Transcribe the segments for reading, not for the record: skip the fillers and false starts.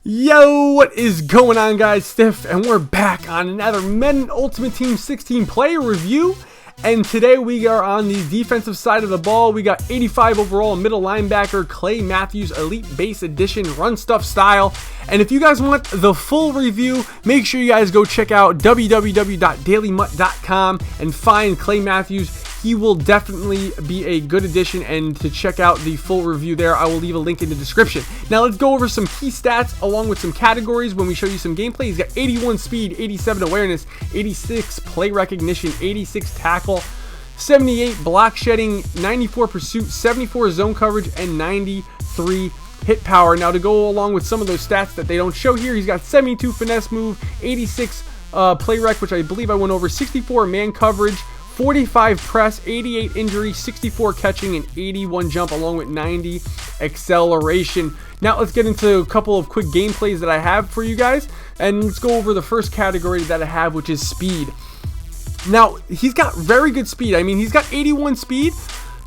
Yo, what is going on, guys? Stiff, and we're back on another Madden Ultimate Team 16 player review. And today we are on the defensive side of the ball. We got 85 overall middle linebacker Clay Matthews Elite Base Edition Run Stuff Style. And if you guys want the full review, make sure you guys go check out www.dailymut.com and find Clay Matthews. He will definitely be a good addition, and to check out the full review there, I will leave a link in the description. Now let's go over some key stats along with some categories when we show you some gameplay. He's got 81 speed, 87 awareness, 86 play recognition, 86 tackle, 78 block shedding, 94 pursuit, 74 zone coverage, and 93 hit power. Now to go along with some of those stats that they don't show here, he's got 72 finesse move, 86 play rec, which I believe I went over, 64 man coverage, 45 press, 88 injury, 64 catching, and 81 jump, along with 90 acceleration. Now let's get into a couple of quick gameplays that I have for you guys, and let's go over the first category that I have, which is speed. Now he's got very good speed. I mean, he's got 81 speed,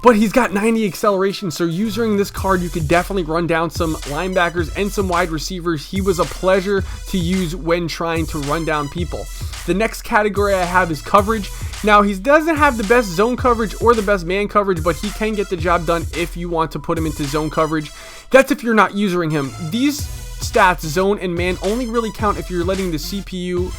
but he's got 90 acceleration, so using this card you could definitely run down some linebackers and some wide receivers. He was a pleasure to use when trying to run down people. The next category I have is coverage. Now he doesn't have the best zone coverage or the best man coverage, but he can get the job done if you want to put him into zone coverage. That's if you're not using him. These stats, zone and man, only really count if you're letting the CPU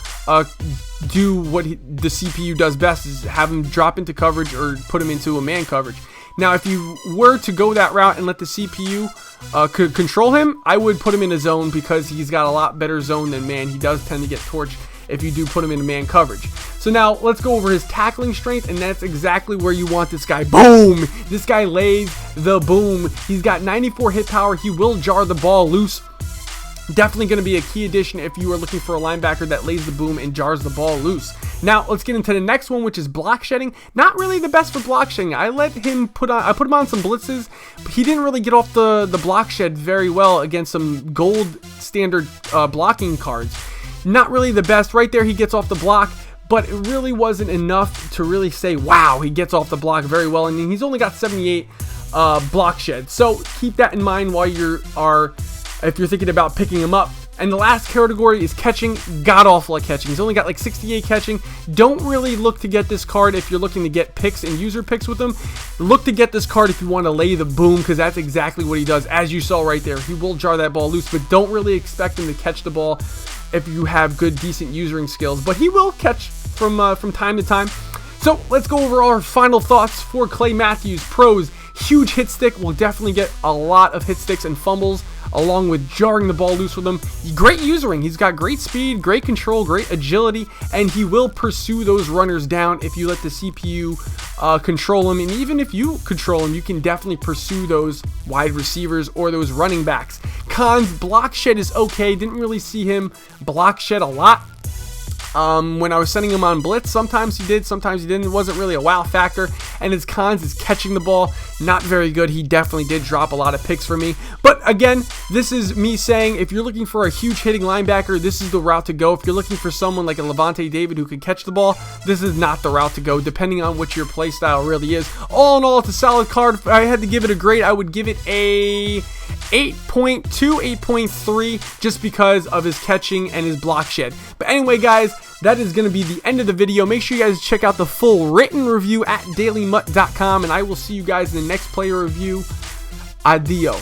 do what the CPU does best, is have him drop into coverage or put him into a man coverage. Now if you were to go that route and let the CPU control him, I would put him in a zone because he's got a lot better zone than man. He does tend to get torched if you do put him in man coverage. So now let's go over his tackling strength, and that's exactly where you want this guy. Boom! This guy lays the boom. He's got 94 hit power. He will jar the ball loose. Definitely going to be a key addition if you are looking for a linebacker that lays the boom and jars the ball loose. Now let's get into the next one, which is block shedding. Not really the best for block shedding. I put him on some blitzes, but he didn't really get off the block shed very well against some gold standard blocking cards. Not really the best. Right there he gets off the block, but it really wasn't enough to really say, wow, he gets off the block very well. And he's only got 78 block shed. So keep that in mind while if you're thinking about picking him up. And the last category is catching. God awful at catching. He's only got like 68 catching. Don't really look to get this card if you're looking to get picks and user picks with him. Look to get this card if you want to lay the boom, because that's exactly what he does. As you saw right there, he will jar that ball loose, but don't really expect him to catch the ball if you have good, decent usering skills. But he will catch from time to time. So let's go over our final thoughts for Clay Matthews. Pros: huge hit stick, will definitely get a lot of hit sticks and fumbles, along with jarring the ball loose with him. Great usering. He's got great speed, great control, great agility, and he will pursue those runners down if you let the CPU control him. And even if you control him, you can definitely pursue those wide receivers or those running backs. Cons: block shed is okay. Didn't really see him block shed a lot. When I was sending him on blitz, sometimes he did, sometimes he didn't. It wasn't really a wow factor. And his cons is catching the ball, not very good. He definitely did drop a lot of picks for me. But again, this is me saying, if you're looking for a huge hitting linebacker, this is the route to go. If you're looking for someone like a Levante David who can catch the ball, this is not the route to go, depending on what your play style really is. All in all, it's a solid card. If I had to give it a grade, I would give it a 8.2, 8.3, just because of his catching and his block shed. But anyway, guys, that is going to be the end of the video. Make sure you guys check out the full written review at dailymut.com, and I will see you guys in the next player review. Adio.